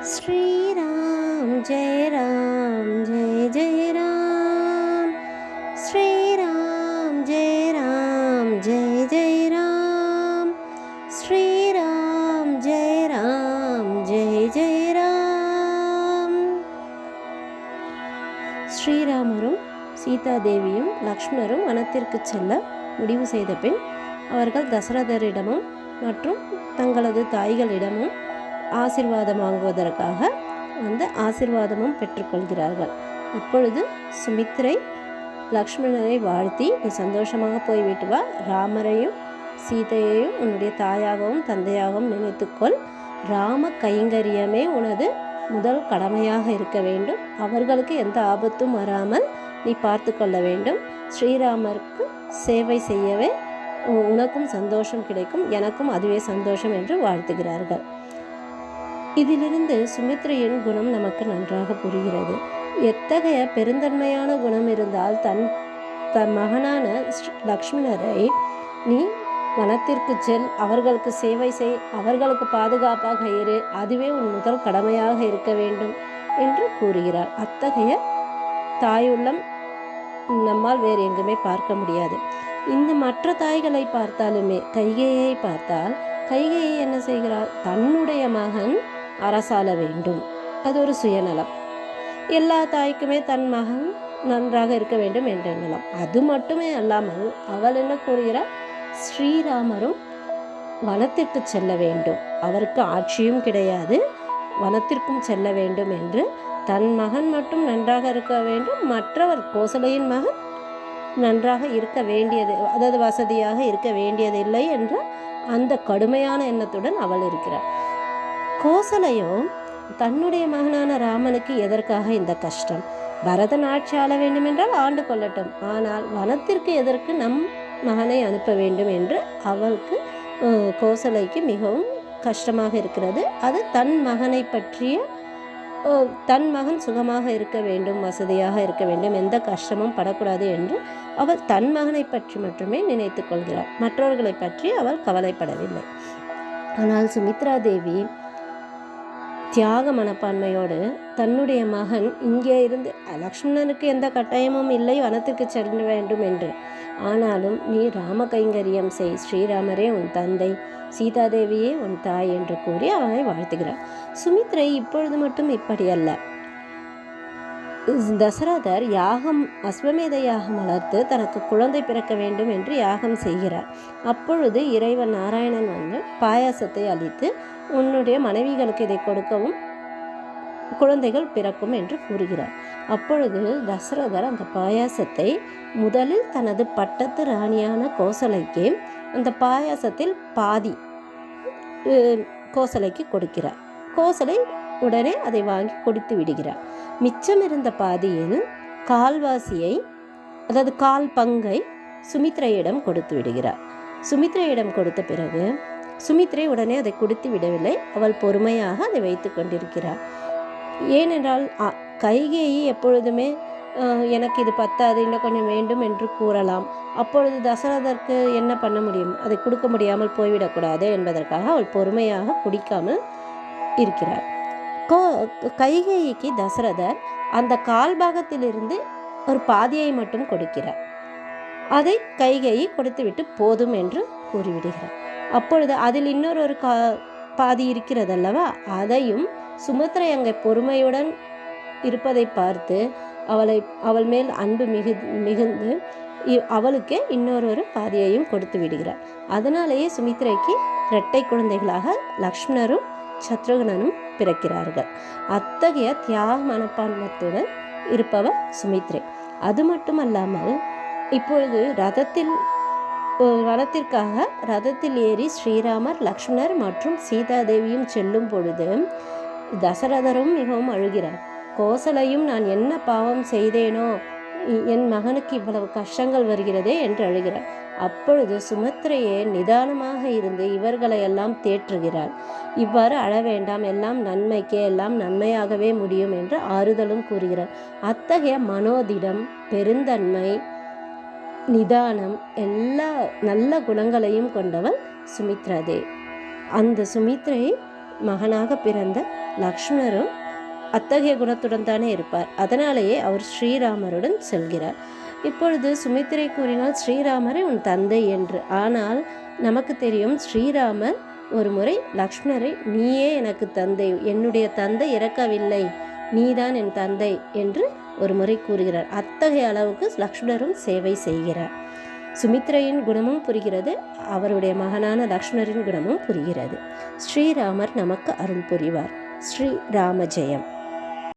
श्रीराम जय राम जय जय राम। श्रीराम जय राम जय जय राम। श्रीराम जय राम जय जय राम। ஸ்ரீராமரும் சீதாதேவியும் லக்ஷ்மணரும் வனத்திற்கு செல்ல முடிவு செய்த பின் அவர்கள் தசரதரிடமும் மற்றும் தங்களது தாய்களிடமும் ஆசீர்வாதம் வாங்குவதற்காக ஆசீர்வாதமும் பெற்றுக்கொள்கிறார்கள். இப்பொழுது சுமித்திரை லக்ஷ்மணரை வாழ்த்தி, நீ சந்தோஷமாக போய்விட்டு வா, ராமரையும் சீதையையும் உன்னுடைய தாயாகவும் தந்தையாகவும் நினைத்துக்கொள், ராம கைங்கரியமே உனது முதல் கடமையாக இருக்க வேண்டும், அவர்களுக்கு எந்த ஆபத்தும் வராமல் நீ பார்த்து கொள்ள வேண்டும், ஸ்ரீராமருக்கு சேவை செய்யவே உனக்கும் சந்தோஷம் கிடைக்கும், எனக்கும் அதுவே சந்தோஷம் என்று வாழ்த்துகிறார்கள். இதிலிருந்து சுமித்ரையின் குணம் நமக்கு நன்றாக புரிகிறது. எத்தகைய பெருந்தன்மையான குணம் இருந்தால் தன் மகனான லக்ஷ்மணரை நீ வனத்திற்கு செல், அவர்களுக்கு சேவை செய், அவர்களுக்கு பாதுகாப்பாக இரு, அதுவே உன் முதல் கடமையாக இருக்க வேண்டும் என்று கூறுகிறார். அத்தகைய தாயுள்ளம் நம்மால் வேறு எங்குமே பார்க்க முடியாது. இந்த மற்ற தாய்களை பார்த்தாலுமே, கைகேயை பார்த்தால் கைகேயை என்ன செய்கிறார்? தன்னுடைய மகன் அரசாள வேண்டும், அது ஒரு சுயநலம். எல்லா தாய்க்குமே தன் மகன் நன்றாக இருக்க வேண்டும் என்ற எண்ணம். அது மட்டுமே அல்லாமல் அவள் என்ன கூறுகிறார்? ஸ்ரீராமரும் வனத்திற்கு செல்ல வேண்டும், அவருக்கு ஆட்சியும் கிடையாது, வனத்திற்கும் செல்ல வேண்டும் என்று, தன் மகன் மட்டும் நன்றாக இருக்க வேண்டும், மற்றவர் கோசலையின் மகன் நன்றாக இருக்க வேண்டியது, அதாவது வசதியாக இருக்க வேண்டியதில்லை என்ற அந்த கடுமையான எண்ணத்துடன் அவள் இருக்கிறார். கோசலையோ தன்னுடைய மகனான ராமனுக்கு எதற்காக இந்த கஷ்டம்? பரதன் ஆட்சி ஆள வேண்டும் என்றால் ஆண்டு கொள்ளட்டும், ஆனால் வனத்திற்கு எதற்கு நம் மகனை அனுப்ப வேண்டும் என்று அவளுக்கு, கோசலைக்கு மிகவும் கஷ்டமாக இருக்கிறது. அது தன் மகனை பற்றிய, தன் மகன் சுகமாக இருக்க வேண்டும், வசதியாக இருக்க வேண்டும், எந்த கஷ்டமும் படக்கூடாது என்று அவள் தன் மகனை பற்றி மட்டுமே நினைத்து கொள்கிறாள், மற்றவர்களை பற்றி அவள் கவலைப்படவில்லை. ஆனால் சுமித்ரா தேவி தியாக மனப்பான்மையோடு தன்னுடைய மகன் இங்கே இருந்து, லக்ஷ்மணனுக்கு எந்த கட்டாயமும் இல்லை வனத்திற்கு செல்ல வேண்டும் என்று, ஆனாலும் நீ ராம கைங்கரியம் செய், ஸ்ரீராமரே உன் தந்தை, சீதாதேவியே உன் தாய் என்று கூறி அவனை வாழ்த்துகிறார். சுமித்ரை இப்பொழுது மட்டும் இப்படி அல்ல. தசரதர் அஸ்வமேத யாகம் வளர்த்து தனக்கு குழந்தை பிறக்க வேண்டும் என்று யாகம் செய்கிறார். அப்பொழுது இறைவன் நாராயணன் பாயாசத்தை அளித்து, உன்னுடைய மனைவிகளுக்கு இதை கொடுக்கவும் குழந்தைகள் பிறக்கும் என்று கூறுகிறார். அப்பொழுது தசரதர் அந்த பாயாசத்தை முதலில் தனது பட்டத்து ராணியான கோசலைக்கு அந்த பாயாசத்தில் பாதி கோசலைக்கு கொடுக்கிறார். கோசலை உடனே அதை வாங்கி கொடுத்து விடுகிறார். மிச்சம் இருந்த பாதியில் கால்வாசியை, அதாவது கால் பங்கை சுமித்ரையிடம் கொடுத்து விடுகிறார். சுமித்ரையிடம் கொடுத்த பிறகு சுமித்ரை உடனே அதை கொடுத்து விடவில்லை, அவள் பொறுமையாக அதை வைத்து கொண்டிருக்கிறார். ஏனென்றால் கைகேயி எப்பொழுதுமே எனக்கு இது பத்தாது, இன்னும் கொஞ்சம் வேண்டும் என்று கூறலாம். அப்பொழுது தசரதற்கு என்ன பண்ண முடியும்? அதை கொடுக்க முடியாமல் போய்விடக்கூடாது என்பதற்காக அவள் பொறுமையாக குடிக்காமல் இருக்கிறார். கைகேயிக்கு தசரதர் அந்த கால் பாகத்திலிருந்து ஒரு பாதியை மட்டும் கொடுக்கிறார். அதை கைகேயி கொடுத்துவிட்டு போதும் என்று கூறிவிடுகிறார். அப்பொழுது அதில் இன்னொரு பாதி இருக்கிறதல்லவா, அதையும் சுமித்ரை அங்கே பொறுமையுடன் இருப்பதை பார்த்து அவள் மேல் அன்பு மிகுந்து அவளுக்கே இன்னொரு பாதியையும் கொடுத்து விடுகிறார். அதனாலேயே சுமித்ரைக்கு இரட்டை குழந்தைகளாக லக்ஷ்மணரும் சத்ருகனும் பிறக்கிறார்கள். அத்தகைய தியாக மனப்பான்மத்துடன் இருப்பவர் சுமித்ரை. அது மட்டுமல்லாமல் இப்பொழுது வனத்திற்காக ரதத்தில் ஏறி ஸ்ரீராமர், லக்ஷ்மணர் மற்றும் சீதாதேவியும் செல்லும் பொழுது தசரதரும் மிகவும் அழுகிறார். கோசலையும் நான் என்ன பாவம் செய்தேனோ, என் மகனுக்கு இவ்வளவு கஷ்டங்கள் வருகிறதே என்று அழுகிறார். அப்பொழுது சுமித்ரையே நிதானமாக இருந்து இவர்களை எல்லாம் தேற்றுகிறார். இவ்வாறு அழ வேண்டாம், எல்லாம் நன்மைக்கே, எல்லாம் நன்மையாகவே முடியும் என்று ஆறுதலும் கூறுகிறார். அத்தகைய மனோதிடம், பெருந்தன்மை, நிதானம், எல்லா நல்ல குணங்களையும் கொண்டவள் சுமித்ரா தேவி. அந்த சுமித்ரை மகனாக பிறந்த லக்ஷ்மணரும் அத்தகைய குணத்துடன் தானே இருப்பார். அதனாலேயே அவர் ஸ்ரீராமருடன் செல்கிறார். இப்பொழுது சுமித்திரை கூறினால் ஸ்ரீராமரை உன் தந்தை என்று. ஆனால் நமக்கு தெரியும் ஸ்ரீராமர் ஒரு முறை லக்ஷ்மணரை நீயே எனக்கு தந்தை, என்னுடைய தந்தை இறக்கவில்லை, நீதான் என் தந்தை என்று ஒரு முறை கூறுகிறார். அத்தகைய அளவுக்கு லக்ஷ்மணரும் சேவை செய்கிறார். சுமித்ரையின் குணமும் புரிகிறது, அவருடைய மகனான லக்ஷ்மணரின் குணமும் புரிகிறது. ஸ்ரீராமர் நமக்கு அருள் புரிவார். ஸ்ரீ ராம ஜெயம்.